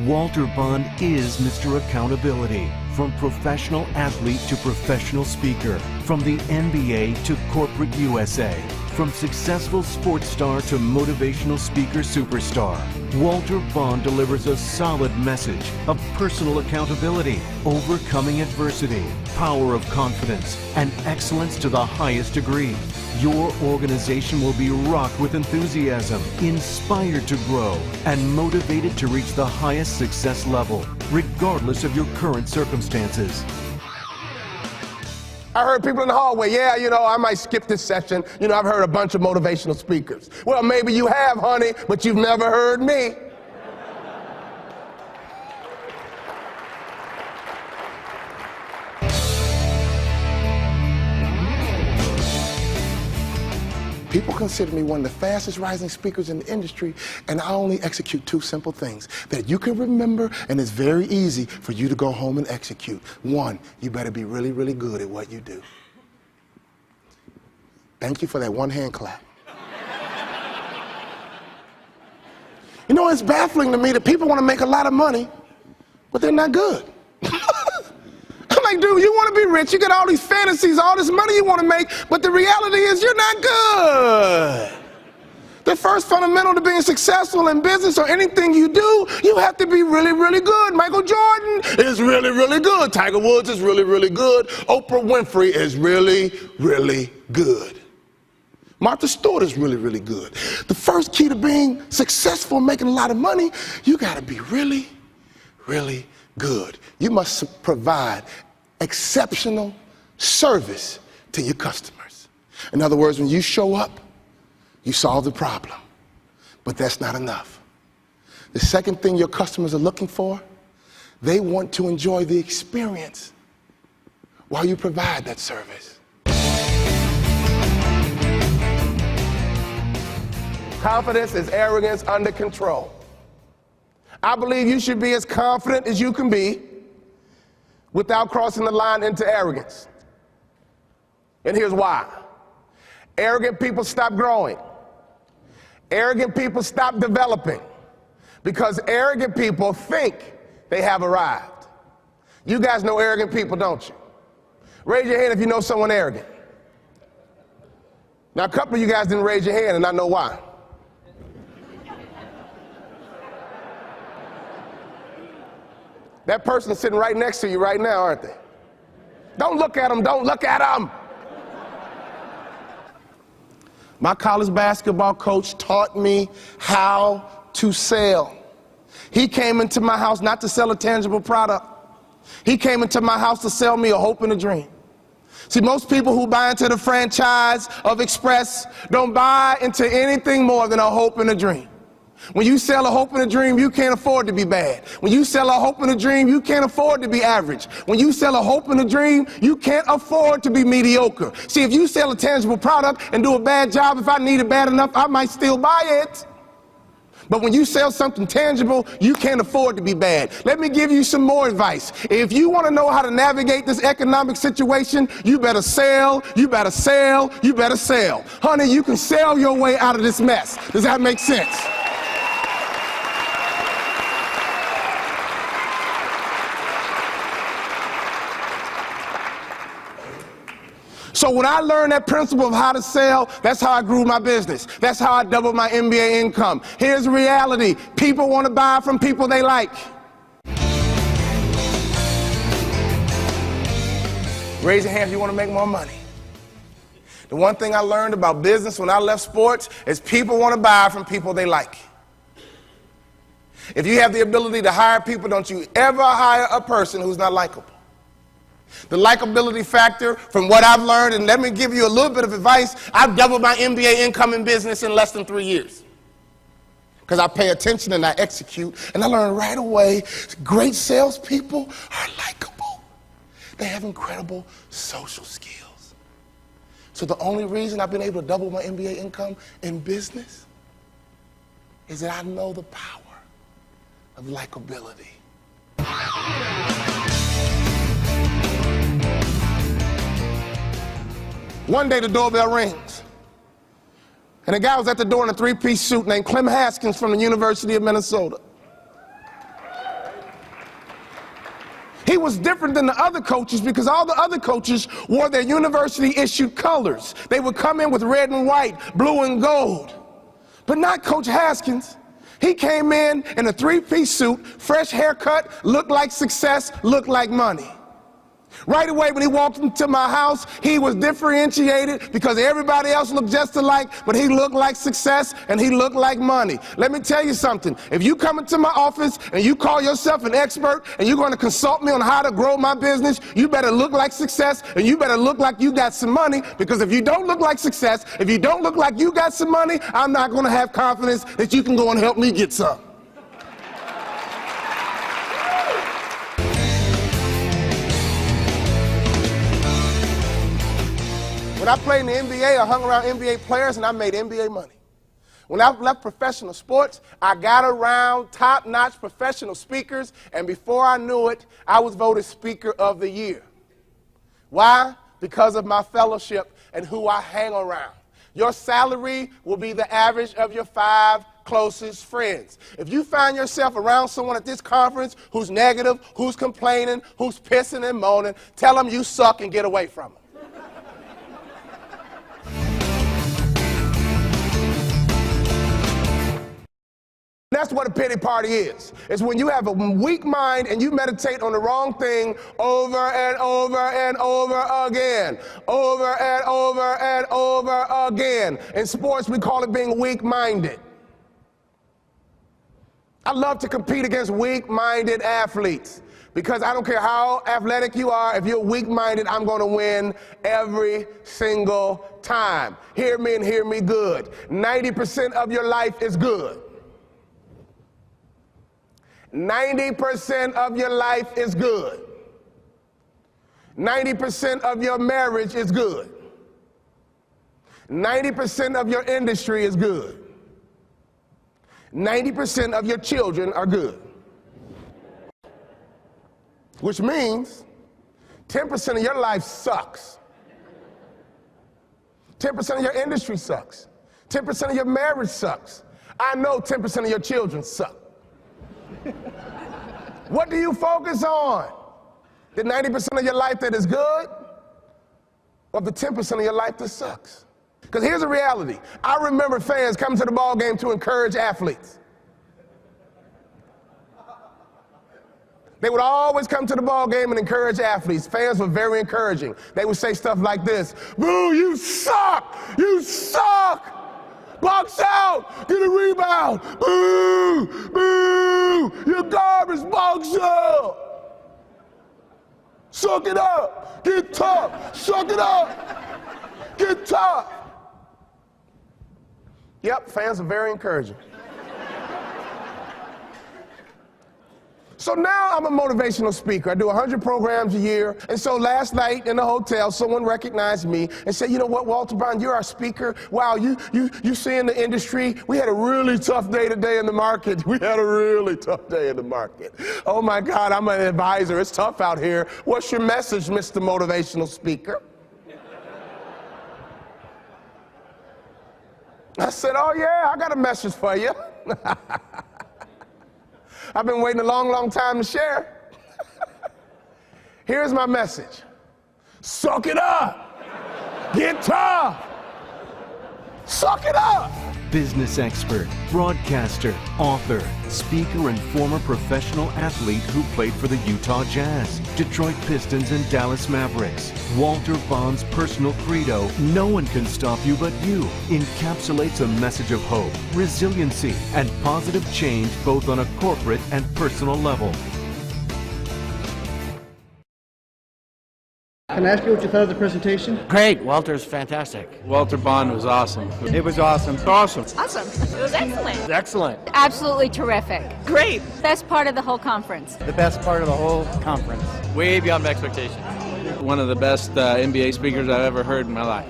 Walter Bond is Mr. Accountability. From professional athlete to professional speaker, from the NBA to corporate USA, from successful sports star to motivational speaker superstar, Walter Bond delivers a solid message of personal accountability, overcoming adversity, power of confidence, and excellence to the highest degree. Your organization will be rocked with enthusiasm, inspired to grow, and motivated to reach the highest success level, regardless of your current circumstances. I heard people in the hallway, I might skip this session. I've heard a bunch of motivational speakers. Well, maybe you have, honey, but you've never heard me. People consider me one of the fastest rising speakers in the industry, and I only execute two simple things that you can remember, and it's very easy for you to go home and execute. One, you better be really, really good at what you do. Thank you for that one hand clap. It's baffling to me that people want to make a lot of money, but they're not good. I'm like, dude, you want to be rich, you got all these fantasies, all this money you want to make, but the reality is you're not good. The first fundamental to being successful in business or anything you do, you have to be really, really good. Michael Jordan is really, really good. Tiger Woods is really, really good. Oprah Winfrey is really, really good. Martha Stewart is really, really good. The first key to being successful and making a lot of money, you got to be really, really good. You must provide exceptional service to your customers. In other words, when you show up, you solve the problem. But that's not enough. The second thing your customers are looking for, they want to enjoy the experience while you provide that service. Confidence is arrogance under control. I believe you should be as confident as you can be without crossing the line into arrogance. And here's why. Arrogant people stop growing. Arrogant people stop developing because arrogant people think they have arrived. You guys know arrogant people, don't you? Raise your hand if you know someone arrogant. Now, a couple of you guys didn't raise your hand, and I know why. That person's sitting right next to you right now, aren't they? Don't look at them, don't look at them. My college basketball coach taught me how to sell. He came into my house not to sell a tangible product. He came into my house to sell me a hope and a dream. See, most people who buy into the franchise of Express don't buy into anything more than a hope and a dream. When you sell a hope and a dream, you can't afford to be bad. When you sell a hope and a dream, you can't afford to be average. When you sell a hope and a dream, you can't afford to be mediocre. See, if you sell a tangible product and do a bad job, if I need it bad enough, I might still buy it. But when you sell something tangible, you can't afford to be bad. Let me give you some more advice. If you want to know how to navigate this economic situation, you better sell, you better sell, you better sell. Honey, you can sell your way out of this mess. Does that make sense? So when I learned that principle of how to sell, that's how I grew my business. That's how I doubled my MBA income. Here's the reality. People want to buy from people they like. Raise your hand if you want to make more money. The one thing I learned about business when I left sports is people want to buy from people they like. If you have the ability to hire people, don't you ever hire a person who's not likable. The likability factor, from what I've learned, and let me give you a little bit of advice, I've doubled my MBA income in business in less than 3 years. Because I pay attention and I execute, and I learned right away, great salespeople are likable. They have incredible social skills. So the only reason I've been able to double my MBA income in business is that I know the power of likability. One day the doorbell rings, and a guy was at the door in a three-piece suit named Clem Haskins from the University of Minnesota. was different than the other coaches because all the other coaches wore their university-issued colors. They would come in with red and white, blue and gold. But not Coach Haskins. He came in a three-piece suit, fresh haircut, looked like success, looked like money. Right away when he walked into my house, he was differentiated because everybody else looked just alike, but he looked like success and he looked like money. Let me tell you something. If you come into my office and you call yourself an expert and you're going to consult me on how to grow my business, you better look like success and you better look like you got some money, because if you don't look like success, if you don't look like you got some money, I'm not going to have confidence that you can go and help me get some. When I played in the NBA, I hung around NBA players and I made NBA money. When I left professional sports, I got around top-notch professional speakers, and before I knew it, I was voted Speaker of the Year. Why? Because of my fellowship and who I hang around. Your salary will be the average of your 5 closest friends. If you find yourself around someone at this conference who's negative, who's complaining, who's pissing and moaning, tell them you suck and get away from them. That's what a pity party is. It's when you have a weak mind and you meditate on the wrong thing over and over and over again. Over and over and over again. In sports, we call it being weak-minded. I love to compete against weak-minded athletes because I don't care how athletic you are, if you're weak-minded, I'm going to win every single time. Hear me and hear me good. 90% of your life is good. 90% of your life is good. 90% of your marriage is good. 90% of your industry is good. 90% of your children are good. Which means 10% of your life sucks. 10% of your industry sucks. 10% of your marriage sucks. I know 10% of your children suck. What do you focus on? The 90% of your life that is good, or the 10% of your life that sucks? Because here's the reality. I remember fans coming to the ball game to encourage athletes. They would always come to the ball game and encourage athletes. Fans were very encouraging. They would say stuff like this: "Boo, you suck! You suck! Box out! Get a rebound! Boo! Boo! You're garbage! Box out! Suck it up! Get tough! Suck it up! Get tough!" Yep, fans are very encouraging. So now I'm a motivational speaker. I do 100 programs a year. And so last night in the hotel, someone recognized me and said, "You know what, Walter Bond, you're our speaker. Wow, you see in the industry, we had a really tough day today in the market. We had a really tough day in the market. Oh my God, I'm an advisor. It's tough out here. What's your message, Mr. Motivational Speaker?" I said, "Oh yeah, I got a message for you." I've been waiting a long, long time to share. Here's my message. Suck it up. Get tough. Suck it up. Business expert, broadcaster, author, speaker, and former professional athlete who played for the Utah Jazz, Detroit Pistons, and Dallas Mavericks. Walter Bond's personal credo, "No one can stop you but you," encapsulates a message of hope, resiliency, and positive change both on a corporate and personal level. Can I ask you what you thought of the presentation? Great. Walter's fantastic. Walter Bond was awesome. It was awesome. Awesome. Awesome. It was excellent. Excellent. Absolutely terrific. Great. Best part of the whole conference. The best part of the whole conference. Way beyond my expectations. One of the best NBA speakers I've ever heard in my life.